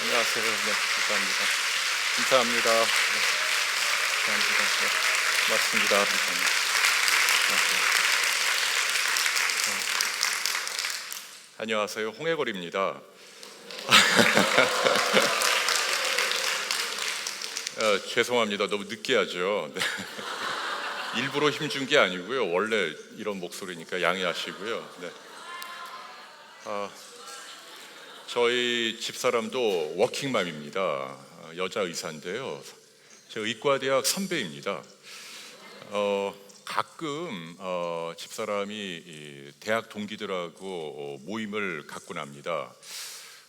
안녕하세요. 네, 감사합니다. 감사합니다. 네, 감사합니다. 네, 고맙습니다. 감사합니다. 안녕하세요. 홍해걸입니다. 죄송합니다. 너무 늦게 하죠. 네. 일부러 힘준 게 아니고요. 원래 이런 목소리니까 양해하시고요. 네. 저희 집사람도 워킹맘입니다. 여자 의사인데요. 제 의과대학 선배입니다. 가끔 집사람이 이 대학 동기들하고 모임을 갖곤 합니다.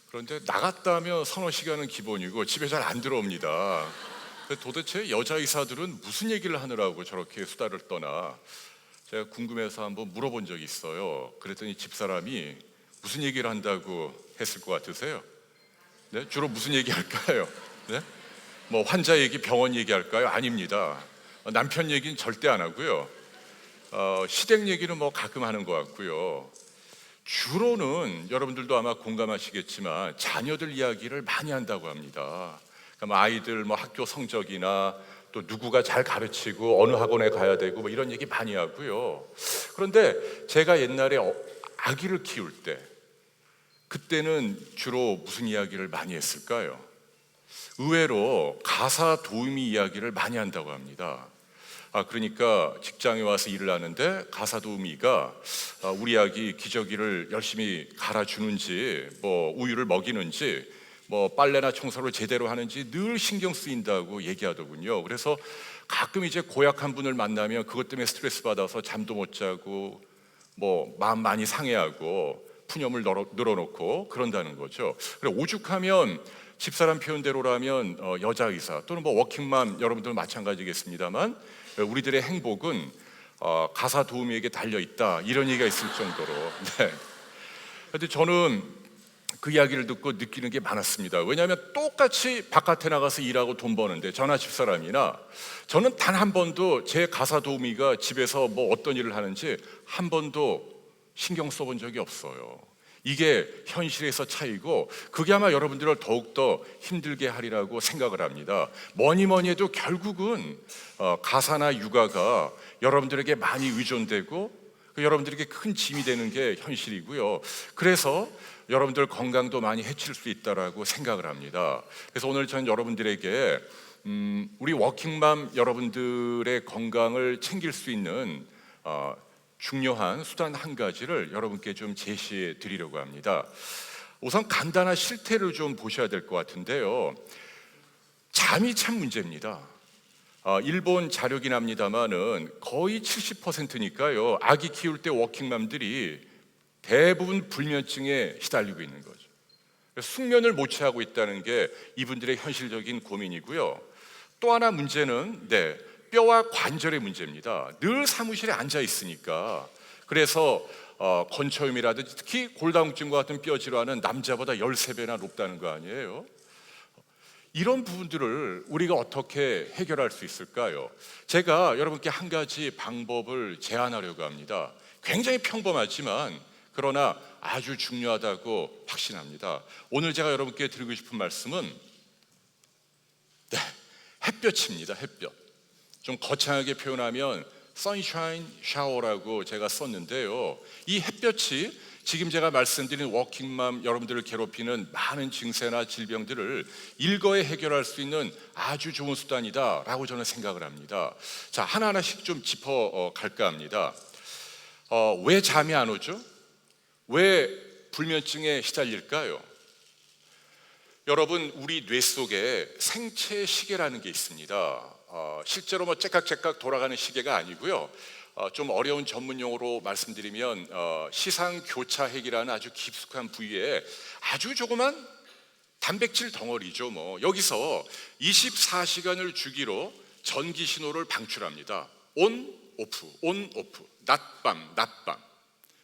그런데 나갔다 하면 서너 시간은 기본이고 집에 잘 안 들어옵니다. 도대체 여자 의사들은 무슨 얘기를 하느라고 저렇게 수다를 떠나, 제가 궁금해서 한번 물어본 적이 있어요. 그랬더니 집사람이 무슨 얘기를 한다고 했을 것 같으세요? 네? 주로 무슨 얘기 할까요? 네? 뭐 환자 얘기, 병원 얘기 할까요? 아닙니다. 남편 얘기는 절대 안 하고요. 시댁 얘기는 뭐 가끔 하는 것 같고요. 주로는 여러분들도 아마 공감하시겠지만 자녀들 이야기를 많이 한다고 합니다. 그러니까 아이들 뭐 학교 성적이나 또 누구가 잘 가르치고 어느 학원에 가야 되고 뭐 이런 얘기 많이 하고요. 그런데 제가 옛날에 아기를 키울 때, 그때는 주로 무슨 이야기를 많이 했을까요? 의외로 가사 도우미 이야기를 많이 한다고 합니다. 그러니까 직장에 와서 일을 하는데 가사 도우미가 우리 아기 기저귀를 열심히 갈아주는지, 뭐 우유를 먹이는지, 뭐 빨래나 청소를 제대로 하는지 늘 신경 쓰인다고 얘기하더군요. 그래서 가끔 이제 고약한 분을 만나면 그것 때문에 스트레스 받아서 잠도 못 자고 뭐 마음 많이 상해하고 푸념을 늘어놓고 그런다는 거죠. 그래, 오죽하면 집사람 표현대로라면 여자 의사 또는 뭐 워킹맘 여러분들은 마찬가지겠습니다만 우리들의 행복은 가사 도우미에게 달려 있다, 이런 얘기가 있을 정도로. 네. 그런데 저는 그 이야기를 듣고 느끼는 게 많았습니다. 왜냐하면 똑같이 바깥에 나가서 일하고 돈 버는데 저나 집사람이나, 저는 단 한 번도 제 가사 도우미가 집에서 뭐 어떤 일을 하는지 한 번도 신경 써본 적이 없어요. 이게 현실에서 차이고, 그게 아마 여러분들을 더욱더 힘들게 하리라고 생각을 합니다. 뭐니 해도 결국은 가사나 육아가 여러분들에게 많이 의존되고 여러분들에게 큰 짐이 되는 게 현실이고요. 그래서 여러분들 건강도 많이 해칠 수 있다라고 생각을 합니다. 그래서 오늘 저는 여러분들에게 우리 워킹맘 여러분들의 건강을 챙길 수 있는 중요한 수단 한 가지를 여러분께 좀 제시해 드리려고 합니다. 우선 간단한 실태를 좀 보셔야 될 것 같은데요. 잠이 참 문제입니다. 일본 자료긴 합니다만은 거의 70%니까요. 아기 키울 때 워킹맘들이 대부분 불면증에 시달리고 있는 거죠. 숙면을 못 취하고 있다는 게 이분들의 현실적인 고민이고요. 또 하나 문제는 뼈와 관절의 문제입니다. 늘 사무실에 앉아 있으니까. 그래서 건초염이라든지 특히 골다공증과 같은 뼈 질환은 남자보다 13배나 높다는 거 아니에요? 이런 부분들을 우리가 어떻게 해결할 수 있을까요? 제가 여러분께 한 가지 방법을 제안하려고 합니다. 굉장히 평범하지만 그러나 아주 중요하다고 확신합니다. 오늘 제가 여러분께 드리고 싶은 말씀은 햇볕입니다. 햇볕. 좀 거창하게 표현하면 선샤인 샤워라고 제가 썼는데요. 이 햇볕이 지금 제가 말씀드린 워킹맘 여러분들을 괴롭히는 많은 증세나 질병들을 일거에 해결할 수 있는 아주 좋은 수단이다라고 저는 생각을 합니다. 자, 하나하나씩 좀 짚어 갈까 합니다. 왜 잠이 안 오죠? 왜 불면증에 시달릴까요? 여러분, 우리 뇌 속에 생체 시계라는 게 있습니다. 실제로 뭐 째깍째깍 돌아가는 시계가 아니고요. 좀 어려운 전문 용어로 말씀드리면 시상교차핵이라는 아주 깊숙한 부위에 아주 조그만 단백질 덩어리죠. 뭐 여기서 24시간을 주기로 전기 신호를 방출합니다. 온, 오프, 온, 오프, 낮밤, 낮밤.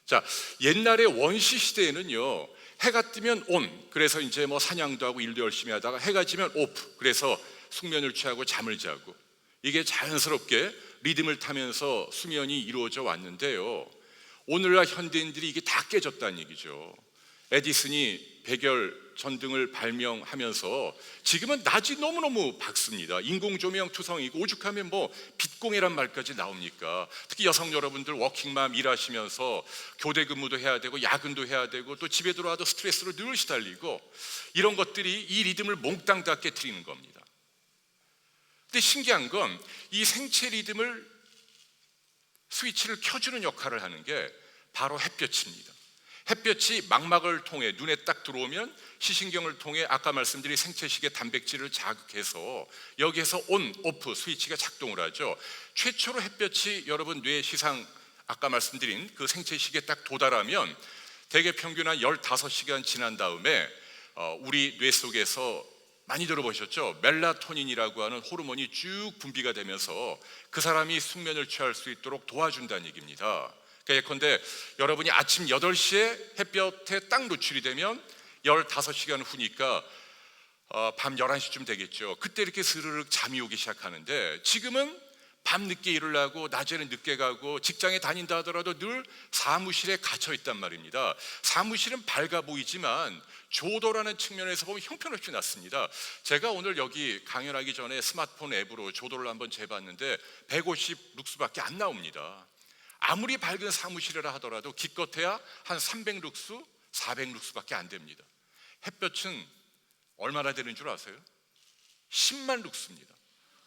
자, 옛날에 원시 시대에는요, 해가 뜨면 온, 그래서 이제 뭐 사냥도 하고 일도 열심히 하다가 해가 지면 오프, 그래서 숙면을 취하고 잠을 자고, 이게 자연스럽게 리듬을 타면서 수면이 이루어져 왔는데요. 오늘날 현대인들이 이게 다 깨졌다는 얘기죠. 에디슨이 백열 전등을 발명하면서 지금은 낮이 너무너무 밝습니다. 인공조명 투성이고 오죽하면 뭐 빛공해란 말까지 나옵니까? 특히 여성 여러분들 워킹맘 일하시면서 교대 근무도 해야 되고 야근도 해야 되고 또 집에 들어와도 스트레스로 늘 시달리고 이런 것들이 이 리듬을 몽땅 다 깨트리는 겁니다. 근데 신기한 건 이 생체 리듬을 스위치를 켜주는 역할을 하는 게 바로 햇볕입니다. 햇볕이 망막을 통해 눈에 딱 들어오면 시신경을 통해 아까 말씀드린 생체식의 단백질을 자극해서 여기에서 온, 오프 스위치가 작동을 하죠. 최초로 햇볕이 여러분 뇌 시상 아까 말씀드린 그 생체식에 딱 도달하면 대개 평균 한 15시간 지난 다음에 우리 뇌 속에서 많이 들어보셨죠? 멜라토닌이라고 하는 호르몬이 쭉 분비가 되면서 그 사람이 숙면을 취할 수 있도록 도와준다는 얘기입니다. 예컨대 여러분이 아침 8시에 햇볕에 딱 노출이 되면 15시간 후니까 밤 11시쯤 되겠죠. 그때 이렇게 스르륵 잠이 오기 시작하는데 지금은 밤 늦게 일어나고 낮에는 늦게 가고 직장에 다닌다 하더라도 늘 사무실에 갇혀 있단 말입니다. 사무실은 밝아 보이지만 조도라는 측면에서 보면 형편없이 낮습니다. 제가 오늘 여기 강연하기 전에 스마트폰 앱으로 조도를 한번 재봤는데 150 룩스밖에 안 나옵니다. 아무리 밝은 사무실이라 하더라도 기껏해야 한 300룩스, 400룩스밖에 안 됩니다. 햇볕은 얼마나 되는 줄 아세요? 10만 룩스입니다.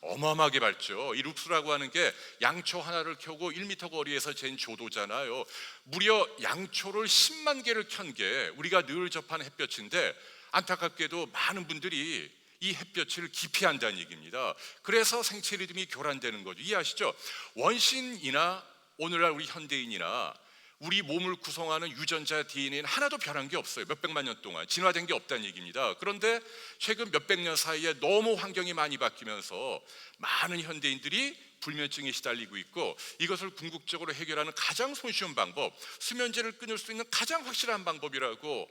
어마어마하게 밝죠. 이 룩스라고 하는 게 양초 하나를 켜고 1m 거리에서 잰 조도잖아요. 무려 양초를 10만 개를 켠 게 우리가 늘 접하는 햇볕인데 안타깝게도 많은 분들이 이 햇볕을 기피한다는 얘기입니다. 그래서 생체 리듬이 교란되는 거죠. 이해하시죠? 원신이나 오늘날 우리 현대인이나 우리 몸을 구성하는 유전자 DNA는 하나도 변한 게 없어요. 몇백만 년 동안 진화된 게 없다는 얘기입니다. 그런데 최근 몇백 년 사이에 너무 환경이 많이 바뀌면서 많은 현대인들이 불면증에 시달리고 있고 이것을 궁극적으로 해결하는 가장 손쉬운 방법, 수면제를 끊을 수 있는 가장 확실한 방법이라고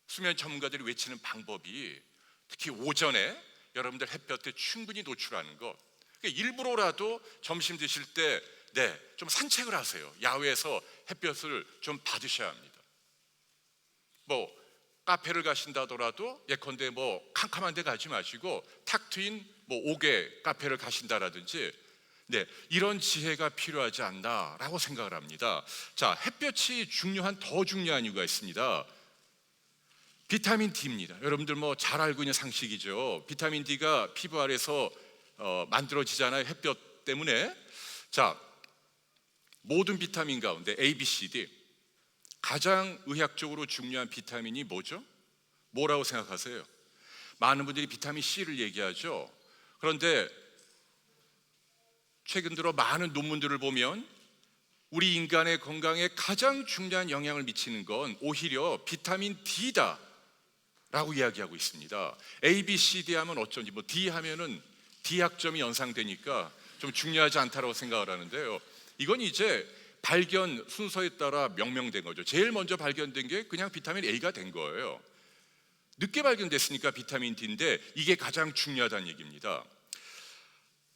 수면 전문가들이 외치는 방법이 특히 오전에 여러분들 햇볕에 충분히 노출하는 것. 그러니까 일부러라도 점심 드실 때 좀 산책을 하세요. 야외에서 햇볕을 좀 받으셔야 합니다. 뭐 카페를 가신다 하더라도 예컨대 뭐 캄캄한 데 가지 마시고 탁 트인 뭐 옥외 카페를 가신다라든지 이런 지혜가 필요하지 않나라고 생각을 합니다. 자, 햇볕이 더 중요한 이유가 있습니다. 비타민 D입니다. 여러분들 뭐 잘 알고 있는 상식이죠. 비타민 D가 피부 아래서 만들어지잖아요. 햇볕 때문에. 자, 모든 비타민 가운데 A, B, C, D 가장 의학적으로 중요한 비타민이 뭐죠? 뭐라고 생각하세요? 많은 분들이 비타민 C를 얘기하죠. 그런데 최근 들어 많은 논문들을 보면 우리 인간의 건강에 가장 중요한 영향을 미치는 건 오히려 비타민 D다 라고 이야기하고 있습니다. A, B, C, D 하면 어쩐지 뭐 D 하면은 D 학점이 연상되니까 좀 중요하지 않다라고 생각을 하는데요. 이건 이제 발견 순서에 따라 명명된 거죠. 제일 먼저 발견된 게 그냥 비타민 A가 된 거예요. 늦게 발견됐으니까 비타민 D인데 이게 가장 중요하다는 얘기입니다.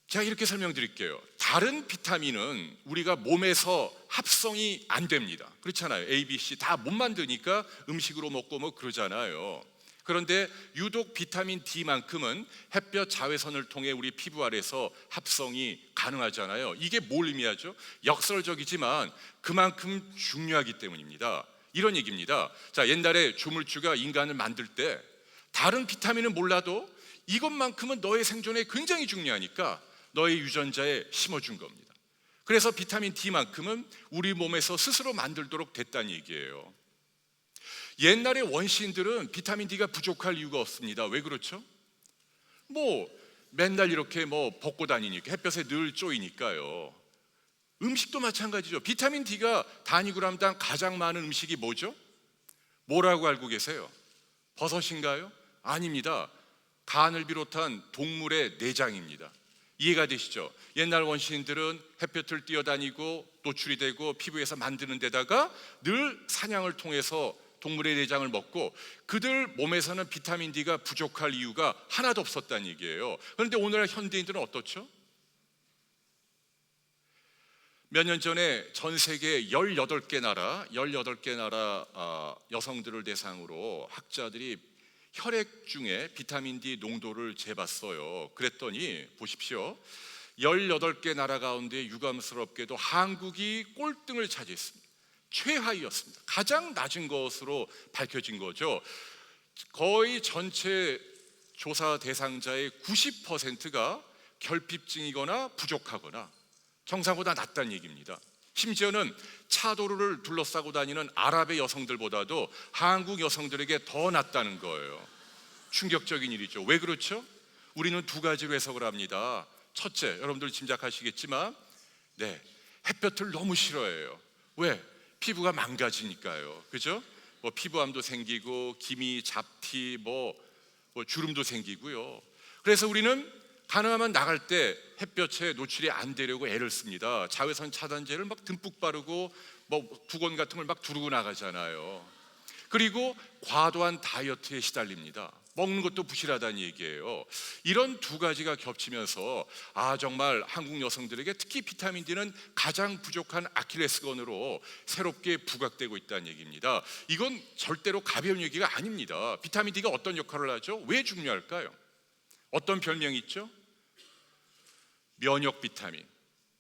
제가 이렇게 설명드릴게요. 다른 비타민은 우리가 몸에서 합성이 안 됩니다. 그렇잖아요. A, B, C 다 못 만드니까 음식으로 먹고 뭐 그러잖아요. 그런데 유독 비타민 D만큼은 햇볕 자외선을 통해 우리 피부 아래서 합성이 가능하잖아요. 이게 뭘 의미하죠? 역설적이지만 그만큼 중요하기 때문입니다. 이런 얘기입니다. 자, 옛날에 조물주가 인간을 만들 때 다른 비타민은 몰라도 이것만큼은 너의 생존에 굉장히 중요하니까 너의 유전자에 심어준 겁니다. 그래서 비타민 D만큼은 우리 몸에서 스스로 만들도록 됐다는 얘기예요. 옛날의 원시인들은 비타민 D가 부족할 이유가 없습니다. 왜 그렇죠? 뭐 맨날 이렇게 뭐 벗고 다니니까 햇볕에 늘 쪼이니까요. 음식도 마찬가지죠. 비타민 D가 단위그램당 가장 많은 음식이 뭐죠? 뭐라고 알고 계세요? 버섯인가요? 아닙니다. 간을 비롯한 동물의 내장입니다. 이해가 되시죠? 옛날 원시인들은 햇볕을 뛰어다니고 노출이 되고 피부에서 만드는 데다가 늘 사냥을 통해서 동물의 내장을 먹고 그들 몸에서는 비타민 D가 부족할 이유가 하나도 없었다는 얘기예요. 그런데 오늘날 현대인들은 어떻죠? 몇 년 전에 전 세계 18개 나라 여성들을 대상으로 학자들이 혈액 중에 비타민 D 농도를 재봤어요. 그랬더니 보십시오. 18개 나라 가운데 유감스럽게도 한국이 꼴등을 차지했습니다. 최하위였습니다. 가장 낮은 것으로 밝혀진 거죠. 거의 전체 조사 대상자의 90%가 결핍증이거나 부족하거나 정상보다 낮다는 얘기입니다. 심지어는 차도를 둘러싸고 다니는 아랍의 여성들보다도 한국 여성들에게 더 낮다는 거예요. 충격적인 일이죠. 왜 그렇죠? 우리는 두 가지로 해석을 합니다. 첫째, 여러분들 짐작하시겠지만 햇볕을 너무 싫어해요. 왜? 피부가 망가지니까요. 그죠? 피부암도 생기고 기미, 잡티, 주름도 생기고요. 그래서 우리는 가능하면 나갈 때 햇볕에 노출이 안 되려고 애를 씁니다. 자외선 차단제를 막 듬뿍 바르고 두건 같은 걸 막 두르고 나가잖아요. 그리고 과도한 다이어트에 시달립니다. 먹는 것도 부실하다는 얘기예요. 이런 두 가지가 겹치면서 정말 한국 여성들에게 특히 비타민 D는 가장 부족한 아킬레스건으로 새롭게 부각되고 있다는 얘기입니다. 이건 절대로 가벼운 얘기가 아닙니다. 비타민 D가 어떤 역할을 하죠? 왜 중요할까요? 어떤 별명이 있죠? 면역 비타민,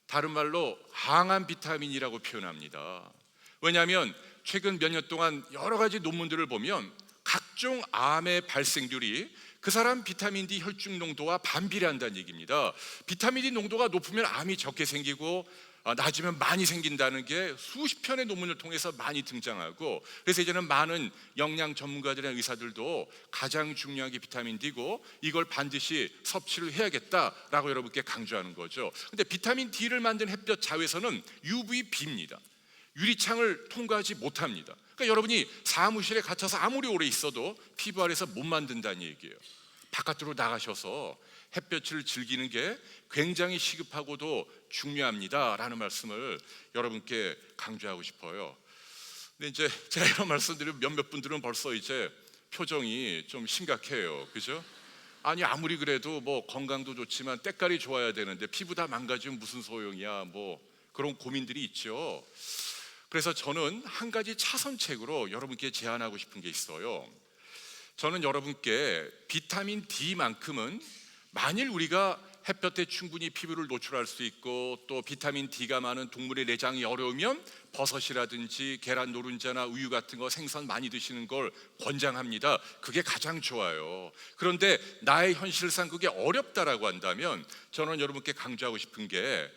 다른 말로 항암 비타민이라고 표현합니다. 왜냐하면 최근 몇 년 동안 여러 가지 논문들을 보면 각종 암의 발생률이 그 사람 비타민 D 혈중 농도와 반비례한다는 얘기입니다. 비타민 D 농도가 높으면 암이 적게 생기고 낮으면 많이 생긴다는 게 수십 편의 논문을 통해서 많이 등장하고, 그래서 이제는 많은 영양 전문가들이나 의사들도 가장 중요한 게 비타민 D고 이걸 반드시 섭취를 해야겠다라고 여러분께 강조하는 거죠. 근데 비타민 D를 만든 햇볕 자외선은 UVB입니다. 유리창을 통과하지 못합니다. 그러니까 여러분이 사무실에 갇혀서 아무리 오래 있어도 피부 아래서 못 만든다는 얘기예요. 바깥으로 나가셔서 햇볕을 즐기는 게 굉장히 시급하고도 중요합니다라는 말씀을 여러분께 강조하고 싶어요. 근데 이제 제가 이런 말씀드리면 몇몇 분들은 벌써 이제 표정이 좀 심각해요. 그죠? 아무리 그래도 건강도 좋지만 때깔이 좋아야 되는데 피부 다 망가지면 무슨 소용이야, 그런 고민들이 있죠. 그래서 저는 한 가지 차선책으로 여러분께 제안하고 싶은 게 있어요. 저는 여러분께 비타민 D만큼은 만일 우리가 햇볕에 충분히 피부를 노출할 수 있고 또 비타민 D가 많은 동물의 내장이 어려우면 버섯이라든지 계란 노른자나 우유 같은 거 생선 많이 드시는 걸 권장합니다. 그게 가장 좋아요. 그런데 나의 현실상 그게 어렵다라고 한다면 저는 여러분께 강조하고 싶은 게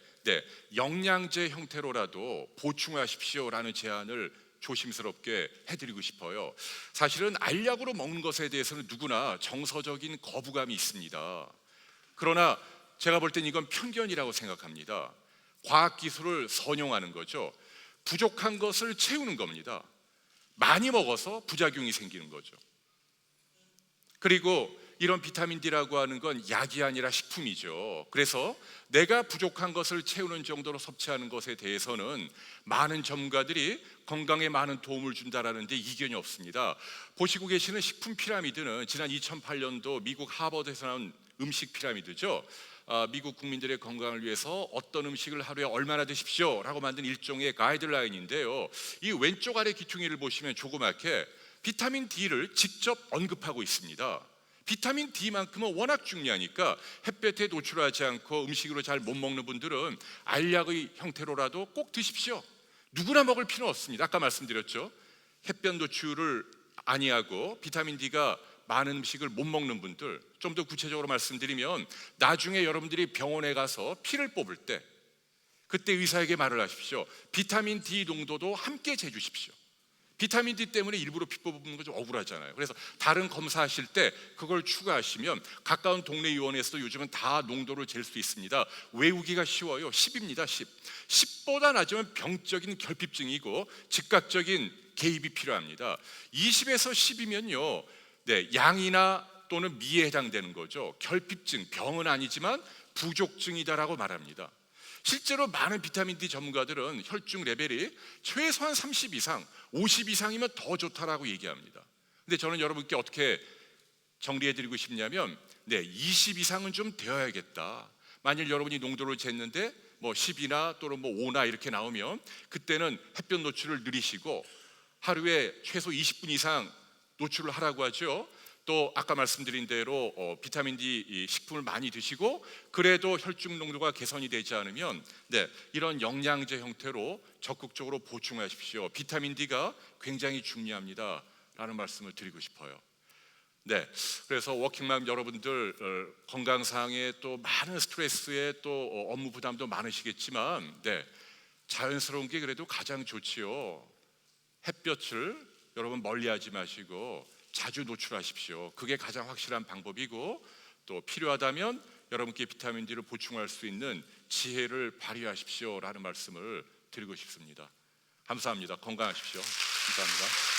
영양제 형태로라도 보충하십시오라는 제안을 조심스럽게 해드리고 싶어요. 사실은 알약으로 먹는 것에 대해서는 누구나 정서적인 거부감이 있습니다. 그러나 제가 볼 땐 이건 편견이라고 생각합니다. 과학기술을 선용하는 거죠. 부족한 것을 채우는 겁니다. 많이 먹어서 부작용이 생기는 거죠. 그리고 이런 비타민 D라고 하는 건 약이 아니라 식품이죠. 그래서 내가 부족한 것을 채우는 정도로 섭취하는 것에 대해서는 많은 전문가들이 건강에 많은 도움을 준다라는 데 이견이 없습니다. 보시고 계시는 식품 피라미드는 지난 2008년도 미국 하버드에서 나온 음식 피라미드죠. 미국 국민들의 건강을 위해서 어떤 음식을 하루에 얼마나 드십시오 라고 만든 일종의 가이드라인인데요. 이 왼쪽 아래 기퉁이를 보시면 조그맣게 비타민 D를 직접 언급하고 있습니다. 비타민 D만큼은 워낙 중요하니까 햇볕에 노출하지 않고 음식으로 잘 못 먹는 분들은 알약의 형태로라도 꼭 드십시오. 누구나 먹을 필요는 없습니다. 아까 말씀드렸죠. 햇볕 노출을 아니하고 비타민 D가 많은 음식을 못 먹는 분들, 좀 더 구체적으로 말씀드리면 나중에 여러분들이 병원에 가서 피를 뽑을 때 그때 의사에게 말을 하십시오. 비타민 D 농도도 함께 재주십시오. 비타민 D 때문에 일부러 피 뽑는 거 좀 억울하잖아요. 그래서 다른 검사하실 때 그걸 추가하시면 가까운 동네 의원에서도 요즘은 다 농도를 잴 수 있습니다. 외우기가 쉬워요. 10입니다. 10. 10보다 낮으면 병적인 결핍증이고 즉각적인 개입이 필요합니다. 20에서 10이면요, 양이나 또는 미에 해당되는 거죠. 결핍증, 병은 아니지만 부족증이다라고 말합니다. 실제로 많은 비타민 D 전문가들은 혈중 레벨이 최소한 30 이상, 50 이상이면 더 좋다라고 얘기합니다. 근데 저는 여러분께 어떻게 정리해드리고 싶냐면 20 이상은 좀 되어야겠다. 만일 여러분이 농도를 쟀는데 뭐 10이나 또는 뭐 5나 이렇게 나오면 그때는 햇볕 노출을 늘리시고 하루에 최소 20분 이상 노출을 하라고 하죠. 또 아까 말씀드린 대로 비타민 D 식품을 많이 드시고 그래도 혈중 농도가 개선이 되지 않으면 이런 영양제 형태로 적극적으로 보충하십시오. 비타민 D가 굉장히 중요합니다 라는 말씀을 드리고 싶어요. 그래서 워킹맘 여러분들 건강상에 또 많은 스트레스에 또 업무 부담도 많으시겠지만 자연스러운 게 그래도 가장 좋지요. 햇볕을 여러분 멀리하지 마시고 자주 노출하십시오. 그게 가장 확실한 방법이고 또 필요하다면 여러분께 비타민 D를 보충할 수 있는 지혜를 발휘하십시오 라는 말씀을 드리고 싶습니다. 감사합니다. 건강하십시오. 감사합니다.